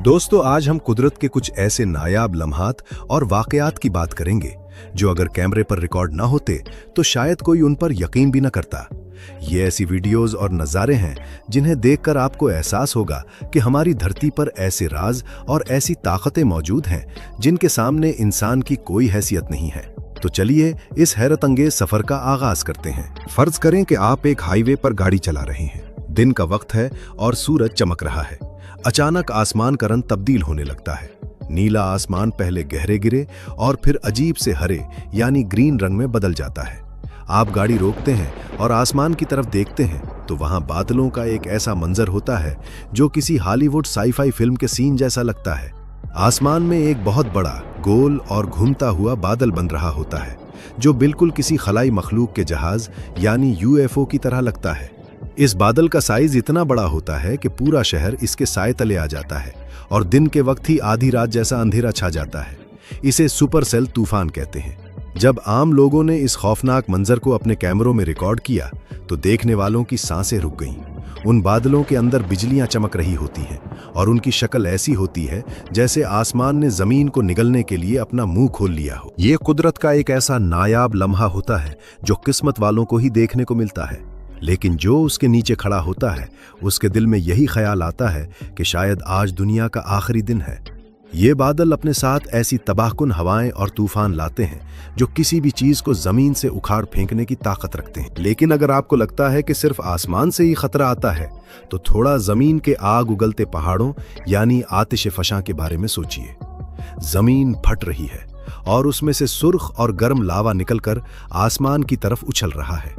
दोस्तों, आज हम कुदरत के कुछ ऐसे नायाब लम्हात और वाकयात की बात करेंगे जो अगर कैमरे पर रिकॉर्ड ना होते तो शायद कोई उन पर यकीन भी ना करता। ये ऐसी वीडियोस और नज़ारे हैं जिन्हें देखकर आपको एहसास होगा कि हमारी धरती पर ऐसे राज और ऐसी ताकतें मौजूद हैं जिनके सामने इंसान की कोई हैसियत नहीं है। तो चलिए इस हैरत अंगेज सफर का आगाज करते हैं। फर्ज करें कि आप एक हाईवे पर गाड़ी चला रहे हैं। दिन का वक्त है और सूरज चमक रहा है। अचानक आसमान का रंग तब्दील होने लगता है। नीला आसमान पहले गहरे गिरे और फिर अजीब से हरे यानी ग्रीन रंग में बदल जाता है। आप गाड़ी रोकते हैं और आसमान की तरफ देखते हैं तो वहां बादलों का एक ऐसा मंजर होता है जो किसी हॉलीवुड साई-फाई फिल्म के सीन जैसा लगता है। आसमान में एक बहुत बड़ा गोल और घूमता हुआ बादल बन रहा होता है जो बिल्कुल किसी खलाई मखलूक के जहाज यानी यूएफओ की तरह लगता है। इस बादल का साइज इतना बड़ा होता है कि पूरा शहर इसके साए तले आ जाता है और दिन के वक्त ही आधी रात जैसा अंधेरा छा जाता है। इसे सुपर सेल तूफान कहते हैं। जब आम लोगों ने इस खौफनाक मंजर को अपने कैमरों में रिकॉर्ड किया तो देखने वालों की सांसें रुक गईं। उन बादलों के अंदर बिजलियां चमक रही होती हैं और उनकी शक्ल ऐसी होती है जैसे आसमान ने जमीन को निगलने के लिए अपना मुंह खोल लिया हो। ये कुदरत का एक ऐसा नायाब लम्हा होता है जो किस्मत वालों को ही देखने को मिलता है, लेकिन जो उसके नीचे खड़ा होता है उसके दिल में यही ख्याल आता है कि शायद आज दुनिया का आखिरी दिन है। ये बादल अपने साथ ऐसी तबाहकुन हवाएं और तूफान लाते हैं जो किसी भी चीज को जमीन से उखाड़ फेंकने की ताकत रखते हैं। लेकिन अगर आपको लगता है कि सिर्फ आसमान से ही खतरा आता है तो थोड़ा जमीन के आग उगलते पहाड़ों यानी आतिश फशां के बारे में सोचिए। जमीन फट रही है और उसमें से सुर्ख और गर्म लावा निकलकर आसमान की तरफ उछल रहा है।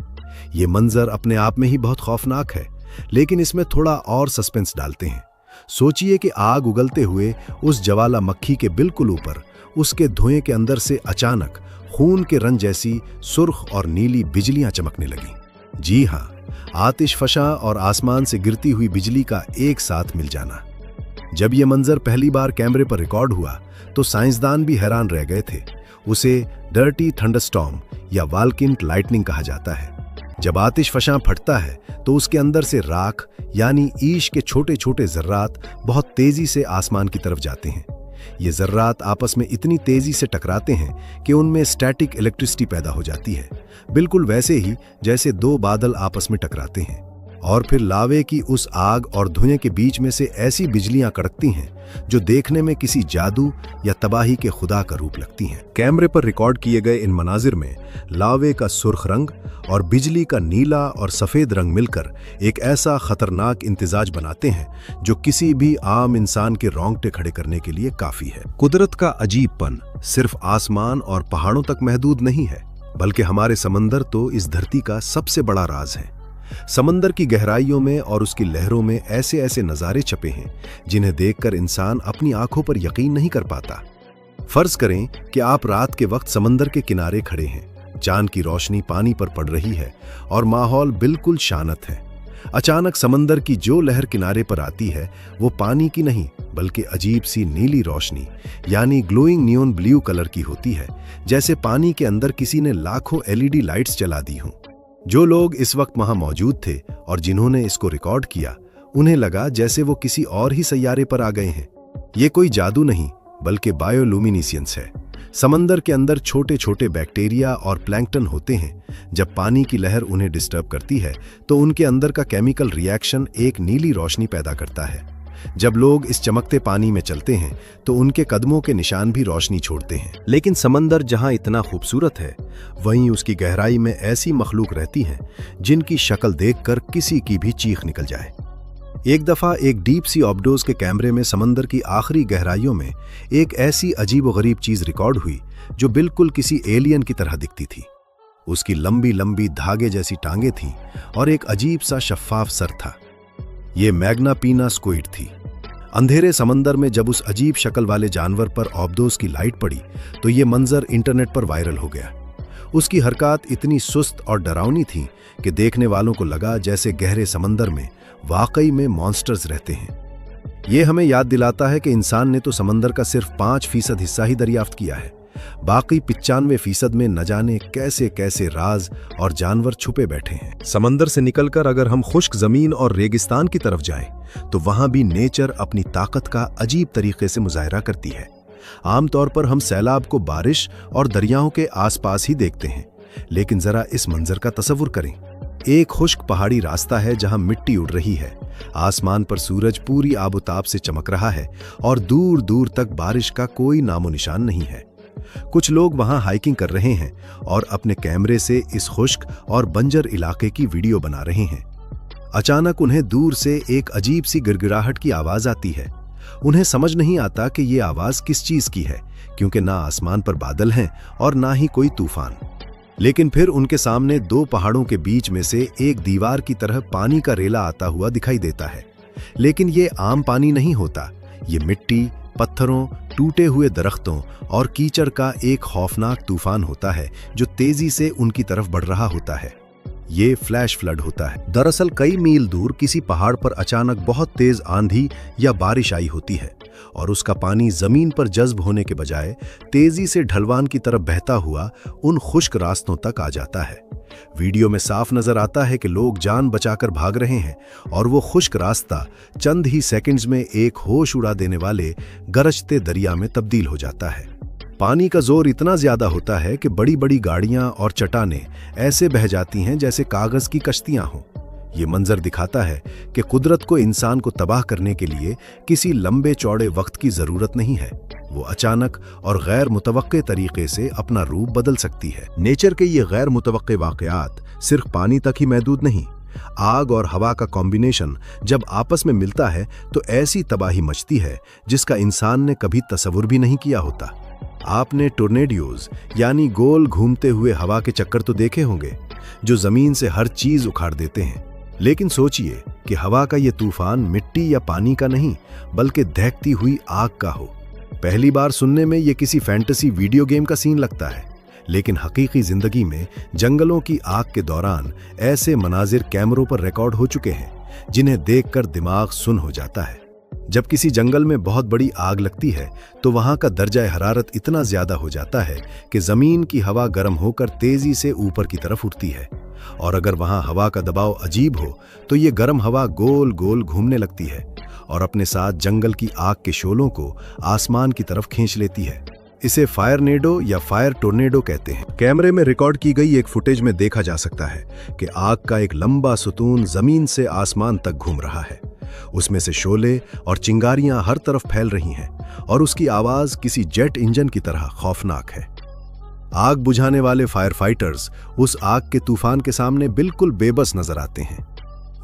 ये मंजर अपने आप में ही बहुत खौफनाक है, लेकिन इसमें थोड़ा और सस्पेंस डालते हैं। सोचिए कि आग उगलते हुए उस ज्वालामुखी के बिल्कुल ऊपर उसके धुएं के अंदर से अचानक खून के रंग जैसी सुर्ख और नीली बिजलियां चमकने लगी। जी हाँ, आतिश फशां और आसमान से गिरती हुई बिजली का एक साथ मिल जाना। जब यह मंजर पहली बार कैमरे पर रिकॉर्ड हुआ तो साइंसदान भी हैरान रह गए थे। उसे डर्टी थंडरस्टॉर्म या वाल्किंट लाइटनिंग कहा जाता है। जब आतिश फशां फटता है तो उसके अंदर से राख यानी ईश के छोटे छोटे जर्रात बहुत तेजी से आसमान की तरफ जाते हैं। ये जर्रात आपस में इतनी तेजी से टकराते हैं कि उनमें स्टैटिक इलेक्ट्रिसिटी पैदा हो जाती है, बिल्कुल वैसे ही जैसे दो बादल आपस में टकराते हैं। और फिर लावे की उस आग और धुएं के बीच में से ऐसी बिजलियां कड़कती हैं जो देखने में किसी जादू या तबाही के खुदा का रूप लगती हैं। कैमरे पर रिकॉर्ड किए गए इन मनाजिर में लावे का सुर्ख रंग और बिजली का नीला और सफेद रंग मिलकर एक ऐसा खतरनाक इम्तिजाज बनाते हैं जो किसी भी आम इंसान के रोंगटे खड़े करने के लिए काफी है। कुदरत का अजीबपन सिर्फ आसमान और पहाड़ों तक महदूद नहीं है, बल्कि हमारे समंदर तो इस धरती का सबसे बड़ा राज है। समंदर की गहराइयों में और उसकी लहरों में ऐसे ऐसे नज़ारे छपे हैं जिन्हें देखकर इंसान अपनी आंखों पर यकीन नहीं कर पाता। फर्ज करें कि आप रात के वक्त समंदर के किनारे खड़े हैं। चांद की रोशनी पानी पर पड़ रही है और माहौल बिल्कुल शांत है। अचानक समंदर की जो लहर किनारे पर आती है वो पानी की नहीं बल्कि अजीब सी नीली रोशनी यानी ग्लोइंग नियॉन ब्लू कलर की होती है, जैसे पानी के अंदर किसी ने लाखों एलईडी लाइट्स जला दी हों। जो लोग इस वक्त वहां मौजूद थे और जिन्होंने इसको रिकॉर्ड किया, उन्हें लगा जैसे वो किसी और ही सैयारे पर आ गए हैं। ये कोई जादू नहीं बल्कि बायोलुमिनेसेंस है। समंदर के अंदर छोटे छोटे बैक्टीरिया और प्लैंकटन होते हैं। जब पानी की लहर उन्हें डिस्टर्ब करती है तो उनके अंदर का केमिकल रिएक्शन एक नीली रोशनी पैदा करता है। जब लोग इस चमकते पानी में चलते हैं तो उनके कदमों के निशान भी रोशनी छोड़ते हैं। लेकिन समंदर जहां इतना खूबसूरत है, वहीं उसकी गहराई में ऐसी मखलूक रहती हैं जिनकी शक्ल देखकर किसी की भी चीख निकल जाए। एक दफा एक डीप सी ऑब्डोज के कैमरे में समंदर की आखिरी गहराइयों में एक ऐसी अजीब व गरीब चीज रिकॉर्ड हुई जो बिल्कुल किसी एलियन की तरह दिखती थी। उसकी लंबी लंबी धागे जैसी टांगे थीं और एक अजीब सा शफ्फाफ सर था। ये मैग्नापीना स्क्विड थी। अंधेरे समंदर में जब उस अजीब शक्ल वाले जानवर पर ऑब्डोज की लाइट पड़ी तो ये मंजर इंटरनेट पर वायरल हो गया। उसकी हरकत इतनी सुस्त और डरावनी थी कि देखने वालों को लगा जैसे गहरे समंदर में वाकई में मॉन्स्टर्स रहते हैं। ये हमें याद दिलाता है कि इंसान ने तो समंदर का सिर्फ 5% हिस्सा ही दरियाफ्त किया है, बाकी 95% में न जाने कैसे कैसे राज और जानवर छुपे बैठे हैं। समंदर से निकलकर अगर हम खुश्क जमीन और रेगिस्तान की तरफ जाएं, तो वहां भी नेचर अपनी ताकत का अजीब तरीके से मुजाहरा करती है। आमतौर पर हम सैलाब को बारिश और दरियाओं के आसपास ही देखते हैं, लेकिन जरा इस मंजर का तसव्वुर करें। एक खुश्क पहाड़ी रास्ता है जहां मिट्टी उड़ रही है, आसमान पर सूरज पूरी आबोताब से चमक रहा है और दूर दूर तक बारिश का कोई नामो निशान नहीं है। कुछ लोग वहां हाइकिंग कर रहे हैं और अपने कैमरे से इस खुश्क और बंजर इलाके की वीडियो बना रहे हैं। अचानक उन्हें दूर से एक अजीब सी गिड़गिड़ाहट की आवाज आती है। उन्हें समझ नहीं आता कि ये आवाज किस चीज की है, क्योंकि ना आसमान पर बादल हैं और ना ही कोई तूफान। लेकिन फिर उनके सामने दो पहाड़ों के बीच में से एक दीवार की तरह पानी का रेला आता हुआ दिखाई देता है। लेकिन ये आम पानी नहीं होता, ये मिट्टी, पत्थरों, टूटे हुए दरख्तों और कीचड़ का एक खौफनाक तूफान होता है जो तेजी से उनकी तरफ बढ़ रहा होता है। ये फ्लैश फ्लड होता है। दरअसल कई मील दूर किसी पहाड़ पर अचानक बहुत तेज आंधी या बारिश आई होती है और उसका पानी जमीन पर जज्ब होने के बजाय तेजी से ढलवान की तरफ बहता हुआ उन खुश्क रास्तों तक आ जाता है। वीडियो में साफ नजर आता है कि लोग जान बचाकर भाग रहे हैं और वो खुश्क रास्ता चंद ही सेकंड्स में एक होश उड़ा देने वाले गरजते दरिया में तब्दील हो जाता है। पानी का जोर इतना ज्यादा होता है कि बड़ी बड़ी गाड़ियां और चट्टानें ऐसे बह जाती हैं जैसे कागज की कश्तियां हों। ये मंजर दिखाता है कि कुदरत को इंसान को तबाह करने के लिए किसी लंबे चौड़े वक्त की जरूरत नहीं है। वो अचानक और गैर मुतवक्के तरीके से अपना रूप बदल सकती है। नेचर के ये गैर मुतवक्के वाकयात सिर्फ पानी तक ही महदूद नहीं। आग और हवा का कॉम्बिनेशन जब आपस में मिलता है तो ऐसी तबाही मचती है जिसका इंसान ने कभी तसव्वुर भी नहीं किया होता। आपने टोर्नेडियोज यानी गोल घूमते हुए हवा के चक्कर तो देखे होंगे, जो जमीन से हर चीज उखाड़ देते हैं। लेकिन सोचिए कि हवा का ये तूफान मिट्टी या पानी का नहीं, बल्कि दहकती हुई आग का हो। पहली बार सुनने में ये किसी फैंटेसी वीडियो गेम का सीन लगता है, लेकिन हकीकी जिंदगी में जंगलों की आग के दौरान ऐसे मनाजिर कैमरों पर रिकॉर्ड हो चुके हैं जिन्हें देखकर दिमाग सुन्न हो जाता है। जब किसी जंगल में बहुत बड़ी आग लगती है तो वहां का दर्जा हरारत इतना ज्यादा हो जाता है कि जमीन की हवा गर्म होकर तेजी से ऊपर की तरफ उठती है, और अगर वहां हवा का दबाव अजीब हो तो ये गर्म हवा गोल गोल घूमने लगती है और अपने साथ जंगल की आग के शोलों को आसमान की तरफ खींच लेती है। इसे फायरनेडो या फायर टोर्नेडो कहते हैं। कैमरे में रिकॉर्ड की गई एक फुटेज में देखा जा सकता है कि आग का एक लंबा सुतून जमीन से आसमान तक घूम रहा है। उसमें से शोले और चिंगारियां हर तरफ फैल रही हैं और उसकी आवाज किसी जेट इंजन की तरह खौफनाक है। आग बुझाने वाले फायर फाइटर्स उस आग के तूफान के सामने बिल्कुल बेबस नजर आते हैं।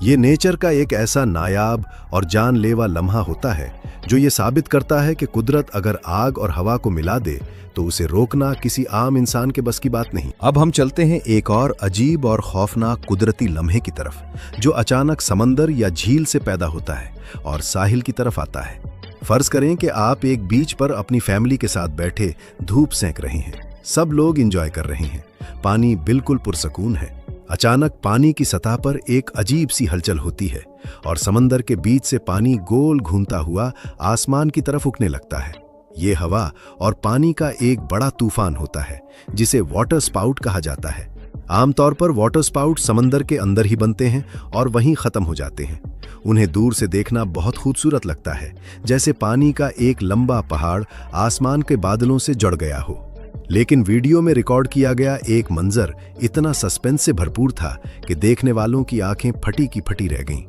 ये नेचर का एक ऐसा नायाब और जानलेवा लम्हा होता है जो ये साबित करता है कि कुदरत अगर आग और हवा को मिला दे तो उसे रोकना किसी आम इंसान के बस की बात नहीं। अब हम चलते हैं एक और अजीब और खौफनाक कुदरती लम्हे की तरफ, जो अचानक समंदर या झील से पैदा होता है और साहिल की तरफ आता है। फर्ज करें कि आप एक बीच पर अपनी फैमिली के साथ बैठे धूप सेंक रहे हैं। सब लोग एंजॉय कर रहे हैं, पानी बिल्कुल पुरसकून है। अचानक पानी की सतह पर एक अजीब सी हलचल होती है और समंदर के बीच से पानी गोल घूमता हुआ आसमान की तरफ उठने लगता है। ये हवा और पानी का एक बड़ा तूफान होता है जिसे वाटर स्पाउट कहा जाता है। आमतौर पर वाटर स्पाउट समंदर के अंदर ही बनते हैं और वहीं खत्म हो जाते हैं। उन्हें दूर से देखना बहुत खूबसूरत लगता है, जैसे पानी का एक लंबा पहाड़ आसमान के बादलों से जुड़ गया हो। लेकिन वीडियो में रिकॉर्ड किया गया एक मंजर इतना सस्पेंस से भरपूर था कि देखने वालों की आंखें फटी की फटी रह गईं।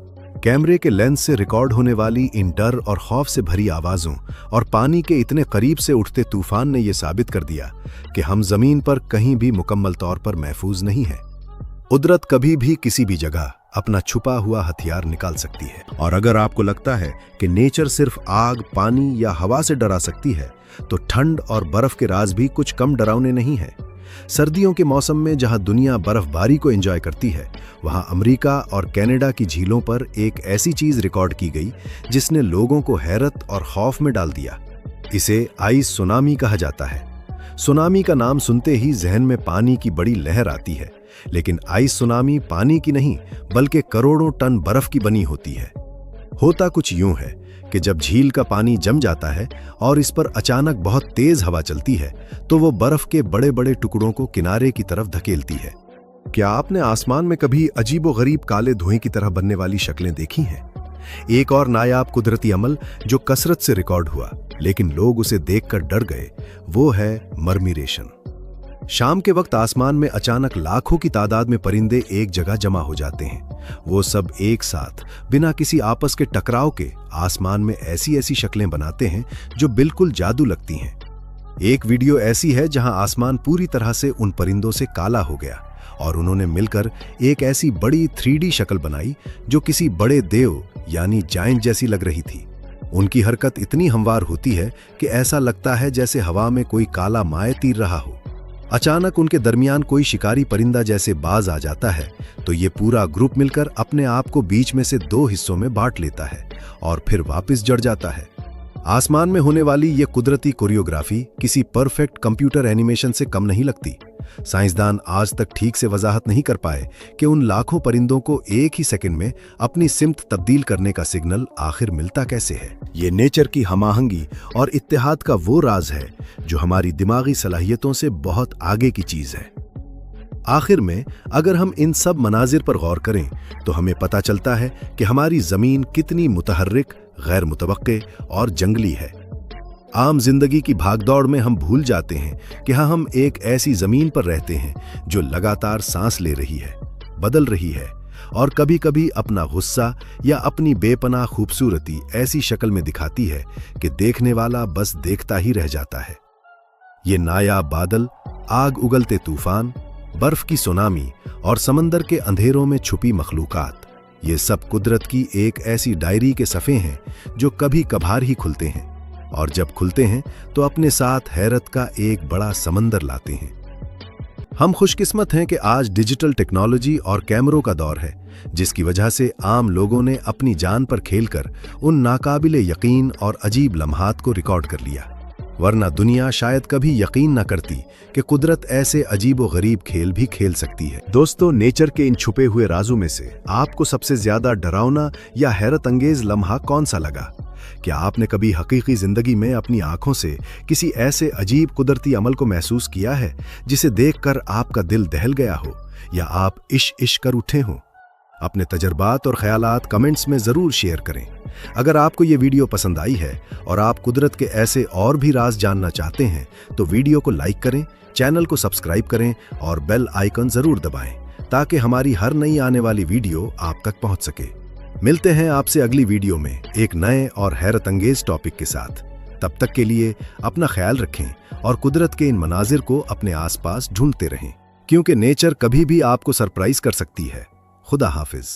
कैमरे के लेंस से रिकॉर्ड होने वाली इन डर और खौफ से भरी आवाजों और पानी के इतने करीब से उठते तूफान ने यह साबित कर दिया कि हम जमीन पर कहीं भी मुकम्मल तौर पर महफूज नहीं हैं। कुदरत कभी भी किसी भी जगह अपना छुपा हुआ हथियार निकाल सकती है। और अगर आपको लगता है कि नेचर सिर्फ आग, पानी या हवा से डरा सकती है, तो ठंड और बर्फ के राज भी कुछ कम डरावने नहीं है। सर्दियों के मौसम में जहां दुनिया बर्फबारी को एंजॉय करती है, वहां अमेरिका और कनाडा की झीलों पर एक ऐसी चीज रिकॉर्ड की गई जिसने लोगों को हैरत और खौफ में डाल दिया। इसे आइस सुनामी कहा जाता है। सुनामी का नाम सुनते ही जहन में पानी की बड़ी लहर आती है, लेकिन आइस सुनामी पानी की नहीं बल्कि करोड़ों टन बर्फ की बनी होती है। होता कुछ यूं है कि जब झील का पानी जम जाता है और इस पर अचानक बहुत तेज हवा चलती है तो वो बर्फ के बड़े बड़े टुकड़ों को किनारे की तरफ धकेलती है। क्या आपने आसमान में कभी अजीबोगरीब काले धुएं की तरह बनने वाली शक्लें देखी हैं? एक और नायाब कुदरती अमल जो कसरत से रिकॉर्ड हुआ लेकिन लोग उसे देखकर डर गए, वो है मरमिरेशन। शाम के वक्त आसमान में अचानक लाखों की तादाद में परिंदे एक जगह जमा हो जाते हैं। वो सब एक साथ बिना किसी आपस के टकराव के आसमान में ऐसी ऐसी शक्लें बनाते हैं जो बिल्कुल जादू लगती हैं। एक वीडियो ऐसी है जहां आसमान पूरी तरह से उन परिंदों से काला हो गया और उन्होंने मिलकर एक ऐसी बड़ी 3D शक्ल बनाई जो किसी बड़े देव यानी जायंट जैसी लग रही थी। उनकी हरकत इतनी हमवार होती है कि ऐसा लगता है जैसे हवा में कोई काला माय तीर रहा हो। अचानक उनके दरमियान कोई शिकारी परिंदा जैसे बाज आ जाता है तो ये पूरा ग्रुप मिलकर अपने आप को बीच में से 2 हिस्सों में बांट लेता है और फिर वापस जड़ जाता है। आसमान में होने वाली ये कुदरती कोरियोग्राफी किसी परफेक्ट कंप्यूटर एनिमेशन से कम नहीं लगती। साइंसदान आज तक ठीक से वजाहत नहीं कर पाए कि उन लाखों परिंदों को एक ही सेकंड में अपनी सिमत तब्दील करने का सिग्नल आखिर मिलता कैसे है। ये नेचर की हमाहंगी और इत्तेहाद का वो राज है जो हमारी दिमागी सलाहियतों से बहुत आगे की चीज है। आखिर में अगर हम इन सब मनाजिर पर गौर करें तो हमें पता चलता है कि हमारी जमीन कितनी मुतहर्रिक, गैर मुतवक्के और जंगली है। आम जिंदगी की भागदौड़ में हम भूल जाते हैं कि हाँ, हम एक ऐसी जमीन पर रहते हैं जो लगातार सांस ले रही है, बदल रही है और कभी कभी अपना गुस्सा या अपनी बेपनाह खूबसूरती ऐसी शक्ल में दिखाती है कि देखने वाला बस देखता ही रह जाता है। ये नायाब बादल, आग उगलते तूफान, बर्फ की सुनामी और समंदर के अंधेरों में छुपी मखलूकात, ये सब कुदरत की एक ऐसी डायरी के सफ़े हैं जो कभी कभार ही खुलते हैं और जब खुलते हैं तो अपने साथ हैरत का एक बड़ा समंदर लाते हैं। हम खुशकिस्मत हैं कि आज डिजिटल टेक्नोलॉजी और कैमरों का दौर है जिसकी वजह से आम लोगों ने अपनी जान पर खेलकर उन नाकाबिले यकीन और अजीब लम्हात को रिकॉर्ड कर लिया, वरना दुनिया शायद कभी यकीन न करती कि कुदरत ऐसे अजीबो गरीब खेल भी खेल सकती है। दोस्तों, नेचर के इन छुपे हुए राजों में से आपको सबसे ज्यादा डरावना या हैरत अंगेज लम्हा कौन सा लगा? क्या आपने कभी हकीकी जिंदगी में अपनी आंखों से किसी ऐसे अजीब कुदरती अमल को महसूस किया है जिसे देखकर आपका दिल दहल गया हो या आप इश इश कर उठे हों? अपने तजर्बात और ख्यालात कमेंट्स में जरूर शेयर करें। अगर आपको ये वीडियो पसंद आई है और आप कुदरत के ऐसे और भी राज जानना चाहते हैं तो वीडियो को लाइक करें, चैनल को सब्सक्राइब करें और बेल आइकन जरूर दबाएं ताकि हमारी हर नई आने वाली वीडियो आप तक पहुंच सके। मिलते हैं आपसे अगली वीडियो में एक नए और हैरत अंगेज टॉपिक के साथ। तब तक के लिए अपना ख्याल रखें और कुदरत के इन मनाजिर को अपने आसपास ढूंढते रहें, क्योंकि नेचर कभी भी आपको सरप्राइज कर सकती है। खुदा हाफिज।